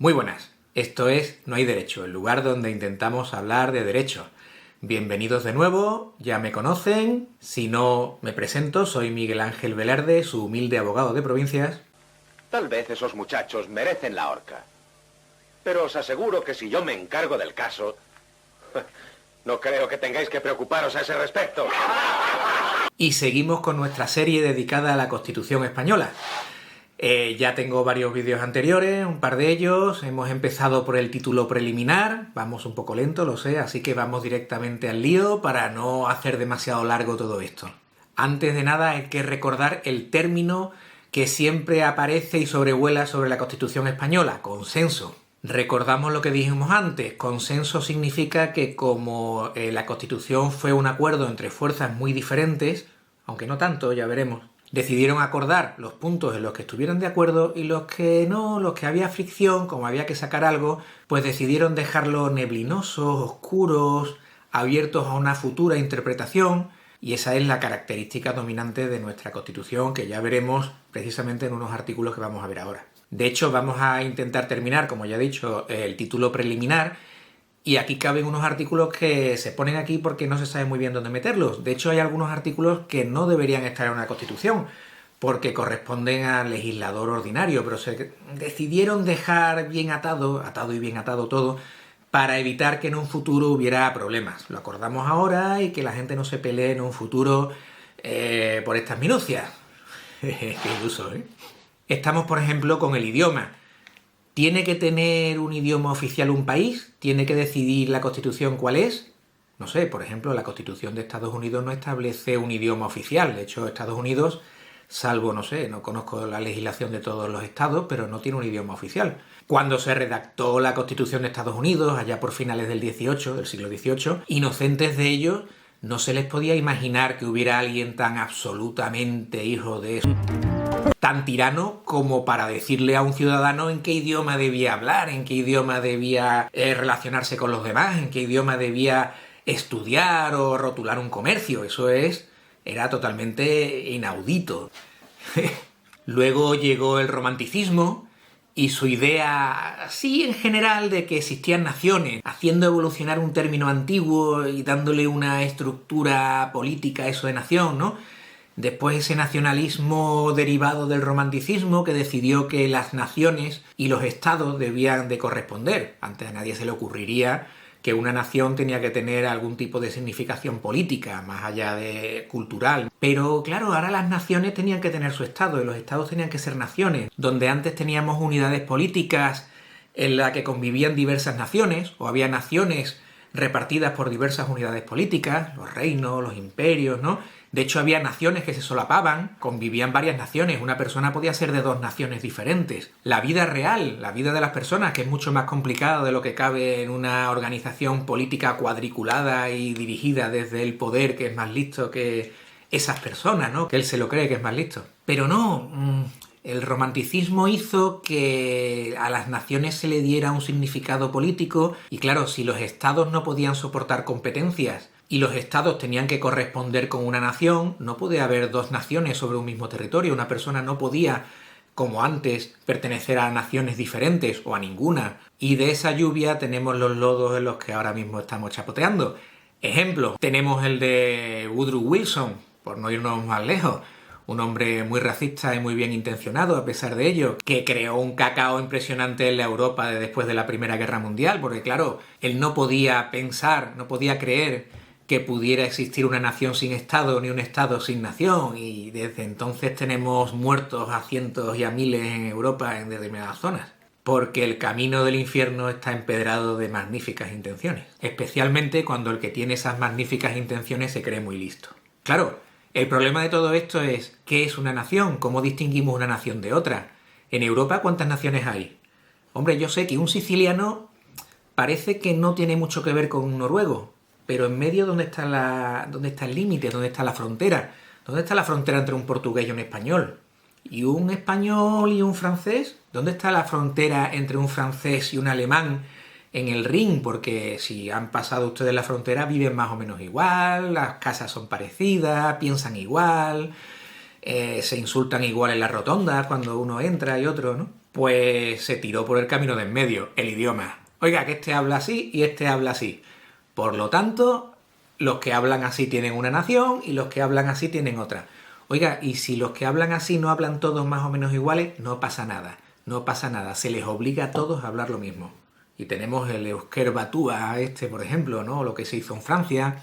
Muy buenas, esto es No hay derecho, el lugar donde intentamos hablar de derecho. Bienvenidos de nuevo, ya me conocen, si no me presento, soy Miguel Ángel Velarde, su humilde abogado de provincias. Tal vez esos muchachos merecen la horca. Pero os aseguro que si yo me encargo del caso, no creo que tengáis que preocuparos a ese respecto. Y seguimos con nuestra serie dedicada a la Constitución española. Ya tengo varios vídeos anteriores, un par de ellos. Hemos empezado por el título preliminar, vamos un poco lento, lo sé, así que vamos directamente al lío para no hacer demasiado largo todo esto. Antes de nada hay que recordar el término que siempre aparece y sobrevuela sobre la Constitución española, consenso. Recordamos lo que dijimos antes, consenso significa que como la Constitución fue un acuerdo entre fuerzas muy diferentes, aunque no tanto, ya veremos, decidieron acordar los puntos en los que estuvieran de acuerdo y los que no, los que había fricción, como había que sacar algo, pues decidieron dejarlos neblinosos, oscuros, abiertos a una futura interpretación, y esa es la característica dominante de nuestra Constitución, que ya veremos precisamente en unos artículos que vamos a ver ahora. De hecho, vamos a intentar terminar, como ya he dicho, el título preliminar, y aquí caben unos artículos que se ponen aquí porque no se sabe muy bien dónde meterlos. De hecho, hay algunos artículos que no deberían estar en una Constitución, porque corresponden al legislador ordinario, pero se decidieron dejar bien atado y bien atado todo, para evitar que en un futuro hubiera problemas. Lo acordamos ahora y que la gente no se pelee en un futuro por estas minucias. Qué iluso, ¿eh? Estamos, por ejemplo, con el idioma. ¿Tiene que tener un idioma oficial un país? ¿Tiene que decidir la Constitución cuál es? No sé, por ejemplo, la Constitución de Estados Unidos no establece un idioma oficial. De hecho, Estados Unidos, salvo, no sé, no conozco la legislación de todos los estados, pero no tiene un idioma oficial. Cuando se redactó la Constitución de Estados Unidos, allá por finales del siglo XVIII, inocentes de ellos, no se les podía imaginar que hubiera alguien tan absolutamente hijo de eso, tan tirano como para decirle a un ciudadano en qué idioma debía hablar, en qué idioma debía relacionarse con los demás, en qué idioma debía estudiar o rotular un comercio. Era totalmente inaudito. Luego llegó el romanticismo y su idea, sí, en general, de que existían naciones, haciendo evolucionar un término antiguo y dándole una estructura política a eso de nación, ¿no? Después ese nacionalismo derivado del romanticismo que decidió que las naciones y los estados debían de corresponder. Antes a nadie se le ocurriría que una nación tenía que tener algún tipo de significación política, más allá de cultural. Pero claro, ahora las naciones tenían que tener su estado y los estados tenían que ser naciones. Donde antes teníamos unidades políticas en las que convivían diversas naciones, o había naciones repartidas por diversas unidades políticas, los reinos, los imperios, ¿no? De hecho, había naciones que se solapaban, convivían varias naciones, una persona podía ser de dos naciones diferentes. La vida real, la vida de las personas, que es mucho más complicada de lo que cabe en una organización política cuadriculada y dirigida desde el poder, que es más listo que esas personas, ¿no? Que él se lo cree que es más listo. Pero no, el romanticismo hizo que a las naciones se le diera un significado político y claro, si los estados no podían soportar competencias y los estados tenían que corresponder con una nación, no podía haber dos naciones sobre un mismo territorio. Una persona no podía, como antes, pertenecer a naciones diferentes o a ninguna. Y de esa lluvia tenemos los lodos en los que ahora mismo estamos chapoteando. Ejemplo, tenemos el de Woodrow Wilson, por no irnos más lejos. Un hombre muy racista y muy bien intencionado a pesar de ello, que creó un cacao impresionante en la Europa después de la Primera Guerra Mundial, porque claro, él no podía pensar, no podía creer que pudiera existir una nación sin Estado ni un Estado sin nación, y desde entonces tenemos muertos a cientos y a miles en Europa en determinadas zonas. Porque el camino del infierno está empedrado de magníficas intenciones, especialmente cuando el que tiene esas magníficas intenciones se cree muy listo. Claro, el problema de todo esto es, ¿qué es una nación? ¿Cómo distinguimos una nación de otra? En Europa, ¿cuántas naciones hay? Hombre, yo sé que un siciliano parece que no tiene mucho que ver con un noruego, pero en medio, ¿dónde está el límite? ¿Dónde está la frontera? ¿Dónde está la frontera entre un portugués y un español? ¿Y un español y un francés? ¿Dónde está la frontera entre un francés y un alemán en el Rin? Porque si han pasado ustedes la frontera, viven más o menos igual, las casas son parecidas, piensan igual. se insultan igual en las rotondas cuando uno entra y otro, ¿no? Pues se tiró por el camino de en medio, el idioma. Oiga, que este habla así y este habla así. Por lo tanto, los que hablan así tienen una nación y los que hablan así tienen otra. Oiga, y si los que hablan así no hablan todos más o menos iguales, no pasa nada. No pasa nada. Se les obliga a todos a hablar lo mismo. Y tenemos el Eusker Batúa por ejemplo, ¿no? Lo que se hizo en Francia,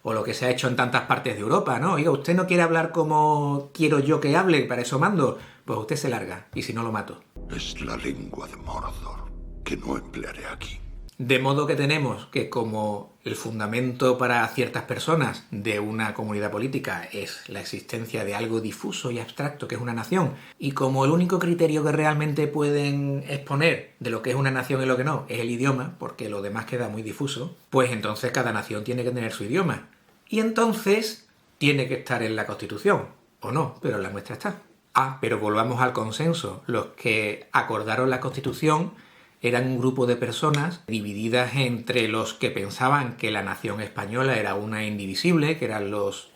o lo que se ha hecho en tantas partes de Europa, ¿no? Oiga, usted no quiere hablar como quiero yo que hable, para eso mando. Pues usted se larga, y si no lo mato. Es la lengua de Mordor, que no emplearé aquí. De modo que tenemos que como el fundamento para ciertas personas de una comunidad política es la existencia de algo difuso y abstracto que es una nación, y como el único criterio que realmente pueden exponer de lo que es una nación y lo que no es el idioma, porque lo demás queda muy difuso, pues entonces cada nación tiene que tener su idioma. Y entonces tiene que estar en la Constitución, o no, pero en la nuestra está. Pero volvamos al consenso. Los que acordaron la Constitución eran un grupo de personas divididas entre los que pensaban que la nación española era una indivisible, que eran las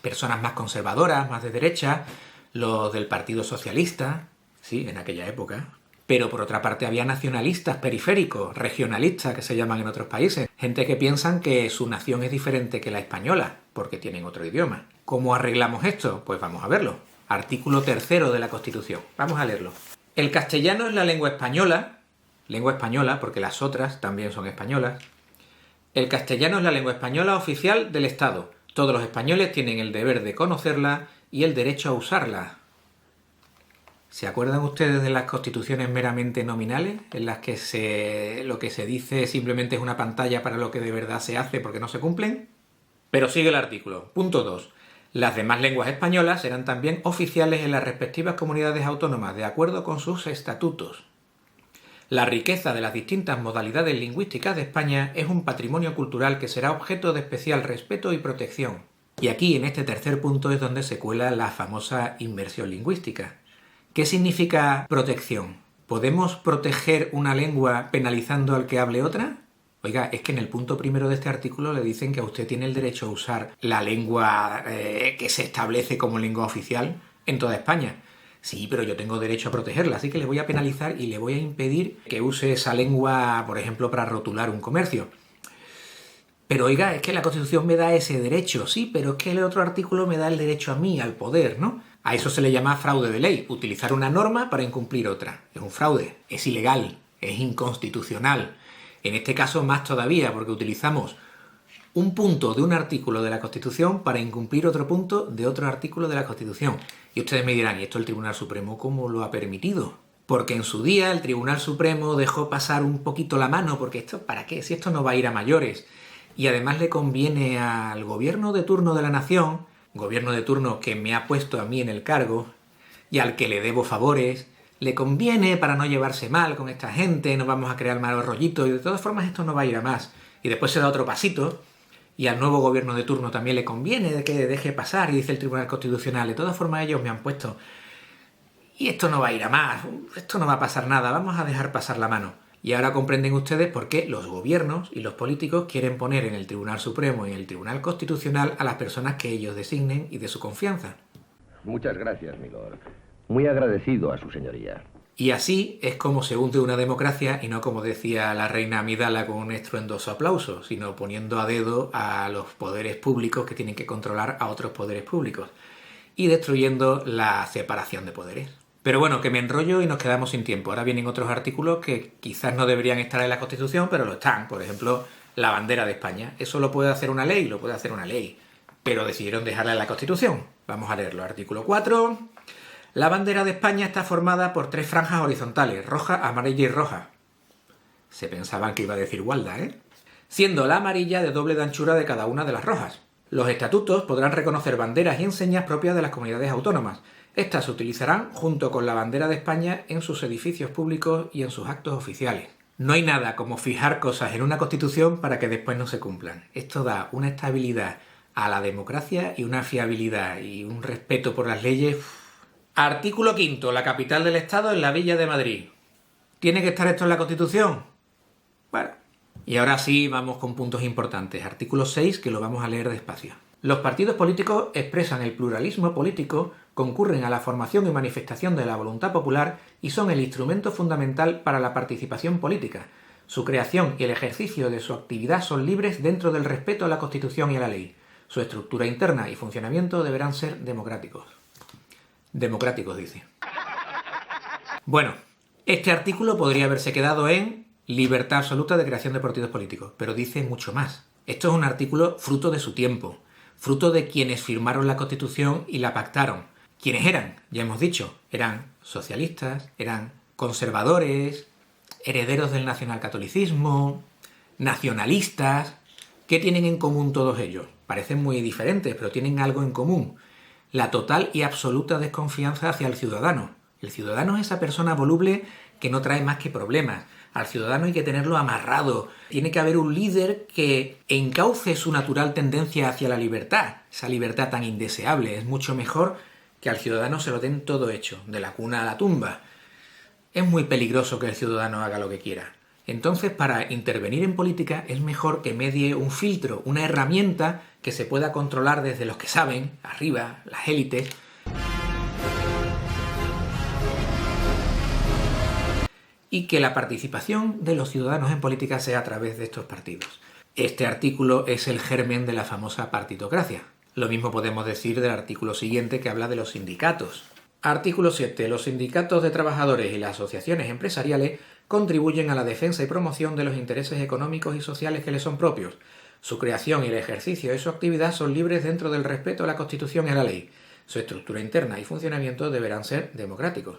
personas más conservadoras, más de derecha, los del Partido Socialista, sí, en aquella época. Pero por otra parte había nacionalistas periféricos, regionalistas, que se llaman en otros países. Gente que piensan que su nación es diferente que la española, porque tienen otro idioma. ¿Cómo arreglamos esto? Pues vamos a verlo. Artículo 3º de la Constitución. Vamos a leerlo. El castellano es la lengua española porque las otras también son españolas. El castellano es la lengua española oficial del Estado. Todos los españoles tienen el deber de conocerla y el derecho a usarla. ¿Se acuerdan ustedes de las constituciones meramente nominales, en las que lo que se dice simplemente es una pantalla para lo que de verdad se hace porque no se cumplen? Pero sigue el artículo. Punto 2. Las demás lenguas españolas serán también oficiales en las respectivas comunidades autónomas, de acuerdo con sus estatutos. La riqueza de las distintas modalidades lingüísticas de España es un patrimonio cultural que será objeto de especial respeto y protección. Y aquí, en este tercer punto, es donde se cuela la famosa inversión lingüística. ¿Qué significa protección? ¿Podemos proteger una lengua penalizando al que hable otra? Oiga, es que en el punto primero de este artículo le dicen que a usted tiene el derecho a usar la lengua que se establece como lengua oficial en toda España. Sí, pero yo tengo derecho a protegerla, así que le voy a penalizar y le voy a impedir que use esa lengua, por ejemplo, para rotular un comercio. Pero oiga, es que la Constitución me da ese derecho, sí, pero es que el otro artículo me da el derecho a mí, al poder, ¿no? A eso se le llama fraude de ley, utilizar una norma para incumplir otra. Es un fraude, es ilegal, es inconstitucional. En este caso más todavía, porque utilizamos un punto de un artículo de la Constitución para incumplir otro punto de otro artículo de la Constitución. Y ustedes me dirán, ¿y esto el Tribunal Supremo cómo lo ha permitido? Porque en su día el Tribunal Supremo dejó pasar un poquito la mano, porque esto, ¿para qué? Si esto no va a ir a mayores. Y además le conviene al gobierno de turno de la nación, gobierno de turno que me ha puesto a mí en el cargo y al que le debo favores, le conviene para no llevarse mal con esta gente, no vamos a crear malos rollitos, y de todas formas esto no va a ir a más. Y después se da otro pasito, y al nuevo gobierno de turno también le conviene de que deje pasar, y dice el Tribunal Constitucional, de todas formas ellos me han puesto, y esto no va a ir a más, esto no va a pasar nada, vamos a dejar pasar la mano. Y ahora comprenden ustedes por qué los gobiernos y los políticos quieren poner en el Tribunal Supremo y en el Tribunal Constitucional a las personas que ellos designen y de su confianza. Muchas gracias, milord. Muy agradecido a su señoría. Y así es como se hunde una democracia, y no como decía la reina Amidala con un estruendoso aplauso, sino poniendo a dedo a los poderes públicos que tienen que controlar a otros poderes públicos y destruyendo la separación de poderes. Pero bueno, que me enrollo y nos quedamos sin tiempo. Ahora vienen otros artículos que quizás no deberían estar en la Constitución, pero lo están. Por ejemplo, la bandera de España. Eso lo puede hacer una ley, pero decidieron dejarla en la Constitución. Vamos a leerlo. Artículo 4... La bandera de España está formada por 3 franjas horizontales, roja, amarilla y roja. Se pensaban que iba a decir gualda, ¿eh? Siendo la amarilla de doble de anchura de cada una de las rojas. Los estatutos podrán reconocer banderas y enseñas propias de las comunidades autónomas. Estas se utilizarán junto con la bandera de España en sus edificios públicos y en sus actos oficiales. No hay nada como fijar cosas en una Constitución para que después no se cumplan. Esto da una estabilidad a la democracia y una fiabilidad y un respeto por las leyes. Artículo 5. La capital del Estado es la Villa de Madrid. ¿Tiene que estar esto en la Constitución? Bueno. Y ahora sí vamos con puntos importantes. Artículo 6, que lo vamos a leer despacio. Los partidos políticos expresan el pluralismo político, concurren a la formación y manifestación de la voluntad popular y son el instrumento fundamental para la participación política. Su creación y el ejercicio de su actividad son libres dentro del respeto a la Constitución y a la ley. Su estructura interna y funcionamiento deberán ser democráticos. Democráticos, dice. Bueno, este artículo podría haberse quedado en libertad absoluta de creación de partidos políticos, pero dice mucho más. Esto es un artículo fruto de su tiempo, fruto de quienes firmaron la Constitución y la pactaron. ¿Quiénes eran? Ya hemos dicho, eran socialistas, eran conservadores, herederos del nacionalcatolicismo, nacionalistas. ¿Qué tienen en común todos ellos? Parecen muy diferentes, pero tienen algo en común. La total y absoluta desconfianza hacia el ciudadano. El ciudadano es esa persona voluble que no trae más que problemas. Al ciudadano hay que tenerlo amarrado. Tiene que haber un líder que encauce su natural tendencia hacia la libertad. Esa libertad tan indeseable. Es mucho mejor que al ciudadano se lo den todo hecho, de la cuna a la tumba. Es muy peligroso que el ciudadano haga lo que quiera. Entonces, para intervenir en política es mejor que medie un filtro, una herramienta que se pueda controlar desde los que saben, arriba, las élites. Y que la participación de los ciudadanos en política sea a través de estos partidos. Este artículo es el germen de la famosa partitocracia. Lo mismo podemos decir del artículo siguiente que habla de los sindicatos. Artículo 7. Los sindicatos de trabajadores y las asociaciones empresariales contribuyen a la defensa y promoción de los intereses económicos y sociales que les son propios. Su creación y el ejercicio de su actividad son libres dentro del respeto a la Constitución y a la ley. Su estructura interna y funcionamiento deberán ser democráticos.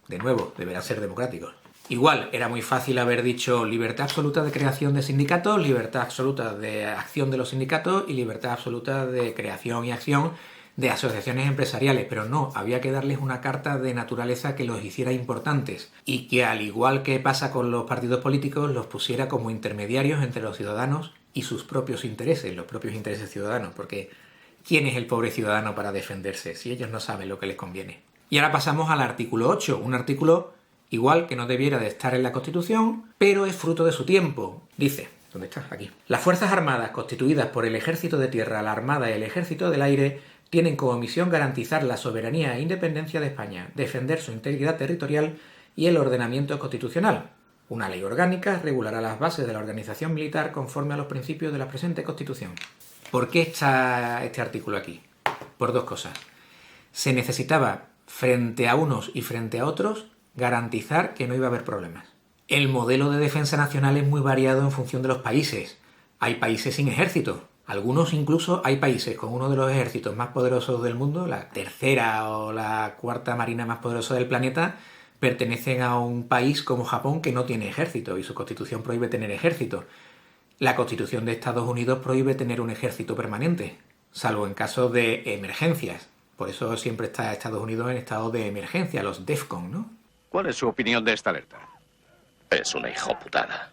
De nuevo, deberán ser democráticos. Igual, era muy fácil haber dicho libertad absoluta de creación de sindicatos, libertad absoluta de acción de los sindicatos y libertad absoluta de creación y acción de asociaciones empresariales, pero no, había que darles una carta de naturaleza que los hiciera importantes y que, al igual que pasa con los partidos políticos, los pusiera como intermediarios entre los ciudadanos y sus propios intereses, los propios intereses ciudadanos, porque ¿quién es el pobre ciudadano para defenderse si ellos no saben lo que les conviene? Y ahora pasamos al artículo 8, un artículo igual que no debiera de estar en la Constitución, pero es fruto de su tiempo. Dice, ¿dónde está? Aquí. Las Fuerzas Armadas constituidas por el Ejército de Tierra, la Armada y el Ejército del Aire tienen como misión garantizar la soberanía e independencia de España, defender su integridad territorial y el ordenamiento constitucional. Una ley orgánica regulará las bases de la organización militar conforme a los principios de la presente Constitución. ¿Por qué está este artículo aquí? Por dos cosas. Se necesitaba, frente a unos y frente a otros, garantizar que no iba a haber problemas. El modelo de defensa nacional es muy variado en función de los países. Hay países sin ejército. Algunos incluso hay países con uno de los ejércitos más poderosos del mundo, la tercera o la cuarta marina más poderosa del planeta, pertenecen a un país como Japón que no tiene ejército y su constitución prohíbe tener ejército. La Constitución de Estados Unidos prohíbe tener un ejército permanente, salvo en caso de emergencias. Por eso siempre está Estados Unidos en estado de emergencia, los DEFCON, ¿no? ¿Cuál es su opinión de esta alerta? Es una hijoputada.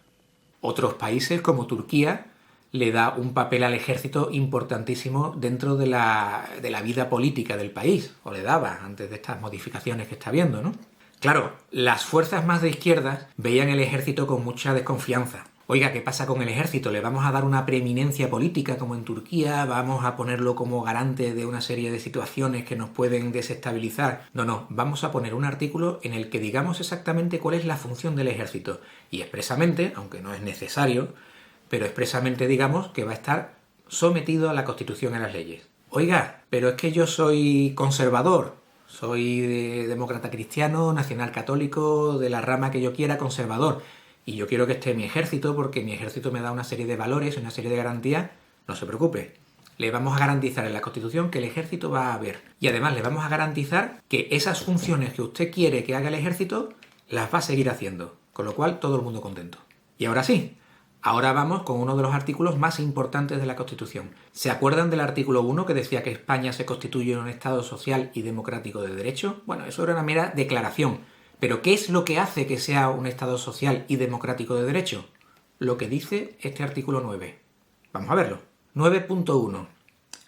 Otros países, como Turquía, le da un papel al ejército importantísimo dentro de la vida política del país, o le daba antes de estas modificaciones que está viendo, ¿no? Claro, las fuerzas más de izquierdas veían el ejército con mucha desconfianza. Oiga, ¿qué pasa con el ejército? ¿Le vamos a dar una preeminencia política como en Turquía? ¿Vamos a ponerlo como garante de una serie de situaciones que nos pueden desestabilizar? No, vamos a poner un artículo en el que digamos exactamente cuál es la función del ejército. Y expresamente, aunque no es necesario, pero expresamente digamos que va a estar sometido a la Constitución y a las leyes. Oiga, pero es que yo soy conservador, soy demócrata cristiano, nacional católico, de la rama que yo quiera, conservador. Y yo quiero que esté mi ejército porque mi ejército me da una serie de valores, una serie de garantías. No se preocupe, le vamos a garantizar en la Constitución que el ejército va a haber. Y además le vamos a garantizar que esas funciones que usted quiere que haga el ejército, las va a seguir haciendo. Con lo cual, todo el mundo contento. Y ahora sí, ahora vamos con uno de los artículos más importantes de la Constitución. ¿Se acuerdan del artículo 1 que decía que España se constituye en un Estado social y democrático de derecho? Bueno, eso era una mera declaración. ¿Pero qué es lo que hace que sea un Estado social y democrático de derecho? Lo que dice este artículo 9. Vamos a verlo. 9.1.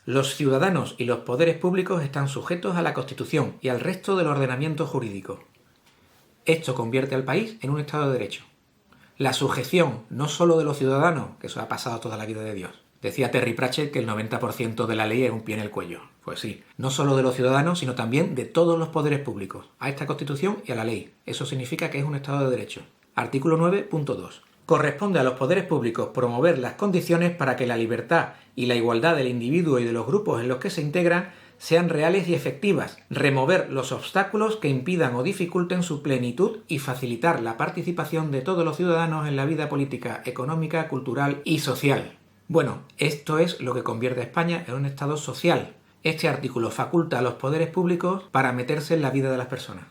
Los ciudadanos y los poderes públicos están sujetos a la Constitución y al resto del ordenamiento jurídico. Esto convierte al país en un Estado de Derecho. La sujeción no solo de los ciudadanos, que eso ha pasado toda la vida de Dios, Decía Terry Pratchett que el 90% de la ley es un pie en el cuello. Pues sí, no solo de los ciudadanos, sino también de todos los poderes públicos, a esta Constitución y a la ley. Eso significa que es un Estado de Derecho. Artículo 9.2. Corresponde a los poderes públicos promover las condiciones para que la libertad y la igualdad del individuo y de los grupos en los que se integran sean reales y efectivas, remover los obstáculos que impidan o dificulten su plenitud y facilitar la participación de todos los ciudadanos en la vida política, económica, cultural y social. Bueno, esto es lo que convierte a España en un Estado social. Este artículo faculta a los poderes públicos para meterse en la vida de las personas.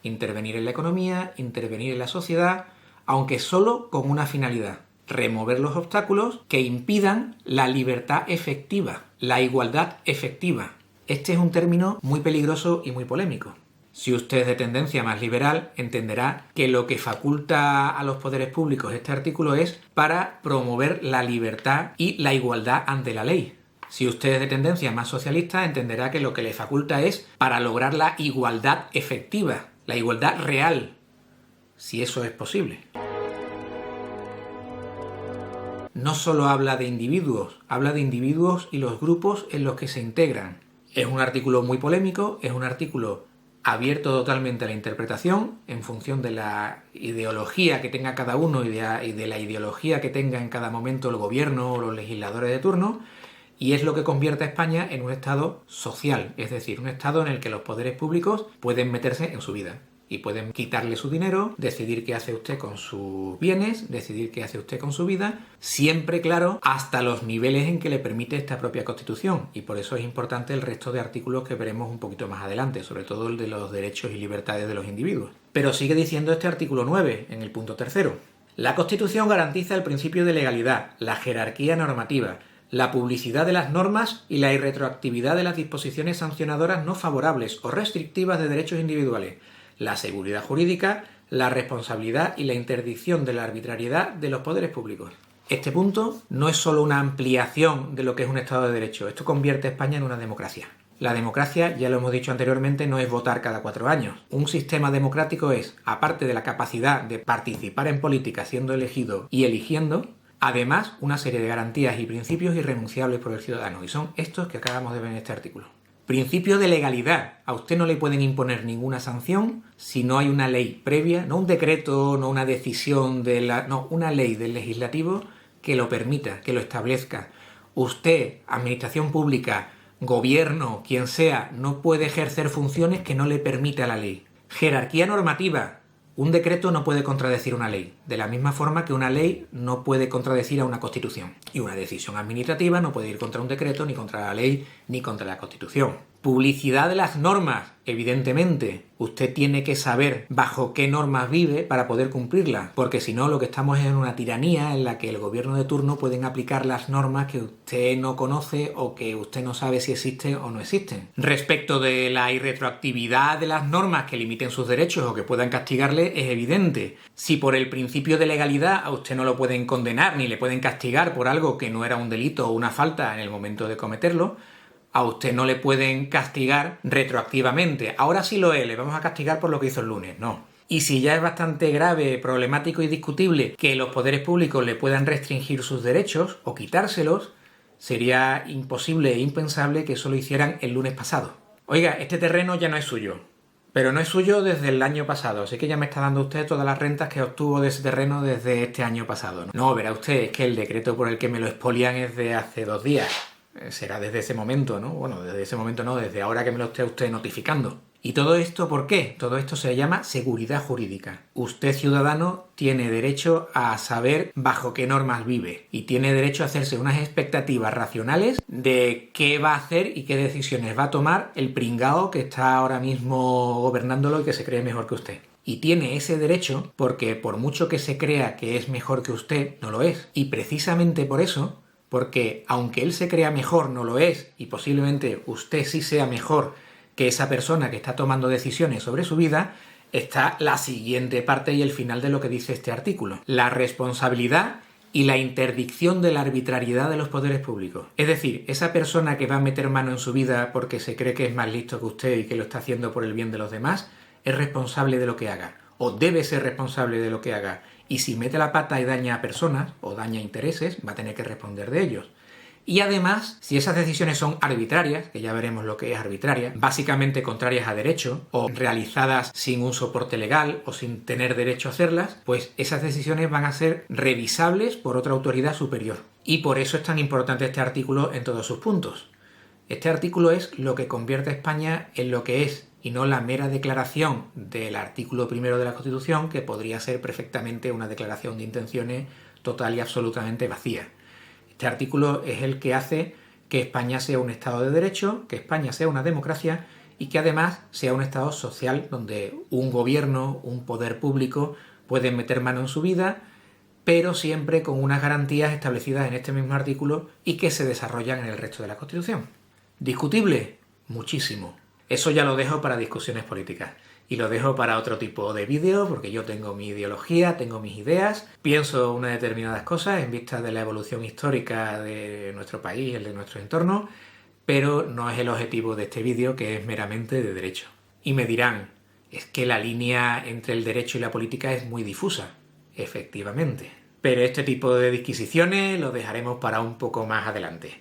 Intervenir en la economía, intervenir en la sociedad, aunque solo con una finalidad: remover los obstáculos que impidan la libertad efectiva, la igualdad efectiva. Este es un término muy peligroso y muy polémico. Si usted es de tendencia más liberal, entenderá que lo que faculta a los poderes públicos este artículo es para promover la libertad y la igualdad ante la ley. Si usted es de tendencia más socialista, entenderá que lo que le faculta es para lograr la igualdad efectiva, la igualdad real, si eso es posible. No solo habla de individuos y los grupos en los que se integran. Es un artículo muy polémico, es un artículo abierto totalmente a la interpretación en función de la ideología que tenga cada uno y de la ideología que tenga en cada momento el gobierno o los legisladores de turno, y es lo que convierte a España en un Estado social, es decir, un Estado en el que los poderes públicos pueden meterse en su vida y pueden quitarle su dinero, decidir qué hace usted con sus bienes, decidir qué hace usted con su vida, siempre, claro, hasta los niveles en que le permite esta propia Constitución, y por eso es importante el resto de artículos que veremos un poquito más adelante, sobre todo el de los derechos y libertades de los individuos. Pero sigue diciendo este artículo 9, en el punto 3. La Constitución garantiza el principio de legalidad, la jerarquía normativa, la publicidad de las normas y la irretroactividad de las disposiciones sancionadoras no favorables o restrictivas de derechos individuales, la seguridad jurídica, la responsabilidad y la interdicción de la arbitrariedad de los poderes públicos. Este punto no es solo una ampliación de lo que es un Estado de Derecho, esto convierte a España en una democracia. La democracia, ya lo hemos dicho anteriormente, no es votar cada 4 años. Un sistema democrático es, aparte de la capacidad de participar en política siendo elegido y eligiendo, además una serie de garantías y principios irrenunciables por el ciudadano, y son estos que acabamos de ver en este artículo. Principio de legalidad. A usted no le pueden imponer ninguna sanción si no hay una ley previa, no un decreto, no una decisión una ley del legislativo que lo permita, que lo establezca. Usted, administración pública, gobierno, quien sea, no puede ejercer funciones que no le permita la ley. Jerarquía normativa. Un decreto no puede contradecir una ley, de la misma forma que una ley no puede contradecir a una constitución. Y una decisión administrativa no puede ir contra un decreto, ni contra la ley, ni contra la Constitución. Publicidad de las normas. Evidentemente, usted tiene que saber bajo qué normas vive para poder cumplirlas, porque si no, lo que estamos es en una tiranía en la que el gobierno de turno pueden aplicar las normas que usted no conoce o que usted no sabe si existen o no existen. Respecto de la irretroactividad de las normas que limiten sus derechos o que puedan castigarle, es evidente. Si por el principio de legalidad a usted no lo pueden condenar ni le pueden castigar por algo que no era un delito o una falta en el momento de cometerlo, a usted no le pueden castigar retroactivamente. Ahora sí lo es, le vamos a castigar por lo que hizo el lunes. No. Y si ya es bastante grave, problemático y discutible que los poderes públicos le puedan restringir sus derechos o quitárselos, sería imposible e impensable que eso lo hicieran el lunes pasado. Oiga, este terreno ya no es suyo. Pero no es suyo desde el año pasado, así que ya me está dando usted todas las rentas que obtuvo de ese terreno desde este año pasado. No, verá usted, es que el decreto por el que me lo expolian es de hace 2 días. Será desde ese momento, ¿no? Bueno, desde ese momento no, desde ahora que me lo esté usted notificando. ¿Y todo esto por qué? Todo esto se llama seguridad jurídica. Usted, ciudadano, tiene derecho a saber bajo qué normas vive y tiene derecho a hacerse unas expectativas racionales de qué va a hacer y qué decisiones va a tomar el pringao que está ahora mismo gobernándolo y que se cree mejor que usted. Y tiene ese derecho porque por mucho que se crea que es mejor que usted, no lo es. Y precisamente por eso, porque aunque él se crea mejor, no lo es, y posiblemente usted sí sea mejor que esa persona que está tomando decisiones sobre su vida, está la siguiente parte y el final de lo que dice este artículo. La responsabilidad y la interdicción de la arbitrariedad de los poderes públicos. Es decir, esa persona que va a meter mano en su vida porque se cree que es más listo que usted y que lo está haciendo por el bien de los demás, es responsable de lo que haga, o debe ser responsable de lo que haga. Y si mete la pata y daña a personas o daña intereses, va a tener que responder de ellos. Y además, si esas decisiones son arbitrarias, que ya veremos lo que es arbitraria, básicamente contrarias a derecho, o realizadas sin un soporte legal o sin tener derecho a hacerlas, pues esas decisiones van a ser revisables por otra autoridad superior. Y por eso es tan importante este artículo en todos sus puntos. Este artículo es lo que convierte a España en lo que es, y no la mera declaración del artículo 1 de la Constitución, que podría ser perfectamente una declaración de intenciones total y absolutamente vacía. Este artículo es el que hace que España sea un Estado de Derecho, que España sea una democracia y que además sea un Estado social donde un gobierno, un poder público pueden meter mano en su vida, pero siempre con unas garantías establecidas en este mismo artículo y que se desarrollan en el resto de la Constitución. ¿Discutible? Muchísimo. Eso ya lo dejo para discusiones políticas. Y lo dejo para otro tipo de vídeos, porque yo tengo mi ideología, tengo mis ideas, pienso unas determinadas cosas en vista de la evolución histórica de nuestro país, el de nuestro entorno, pero no es el objetivo de este vídeo, que es meramente de derecho. Y me dirán, es que la línea entre el derecho y la política es muy difusa. Efectivamente. Pero este tipo de disquisiciones lo dejaremos para un poco más adelante.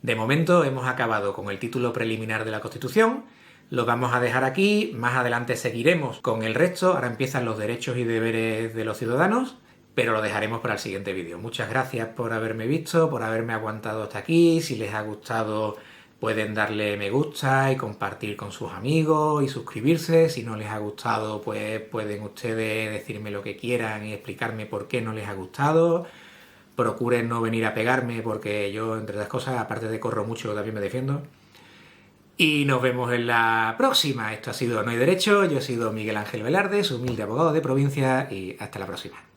De momento hemos acabado con el título preliminar de la Constitución. Lo vamos a dejar aquí, más adelante seguiremos con el resto, ahora empiezan los derechos y deberes de los ciudadanos, pero lo dejaremos para el siguiente vídeo. Muchas gracias por haberme visto, por haberme aguantado hasta aquí. Si les ha gustado pueden darle me gusta y compartir con sus amigos y suscribirse. Si no les ha gustado, pues pueden ustedes decirme lo que quieran y explicarme por qué no les ha gustado. Procuren no venir a pegarme porque yo, entre otras cosas, aparte de corro mucho, también me defiendo. Y nos vemos en la próxima. Esto ha sido No hay Derecho, yo he sido Miguel Ángel Velarde, su humilde abogado de provincia, y hasta la próxima.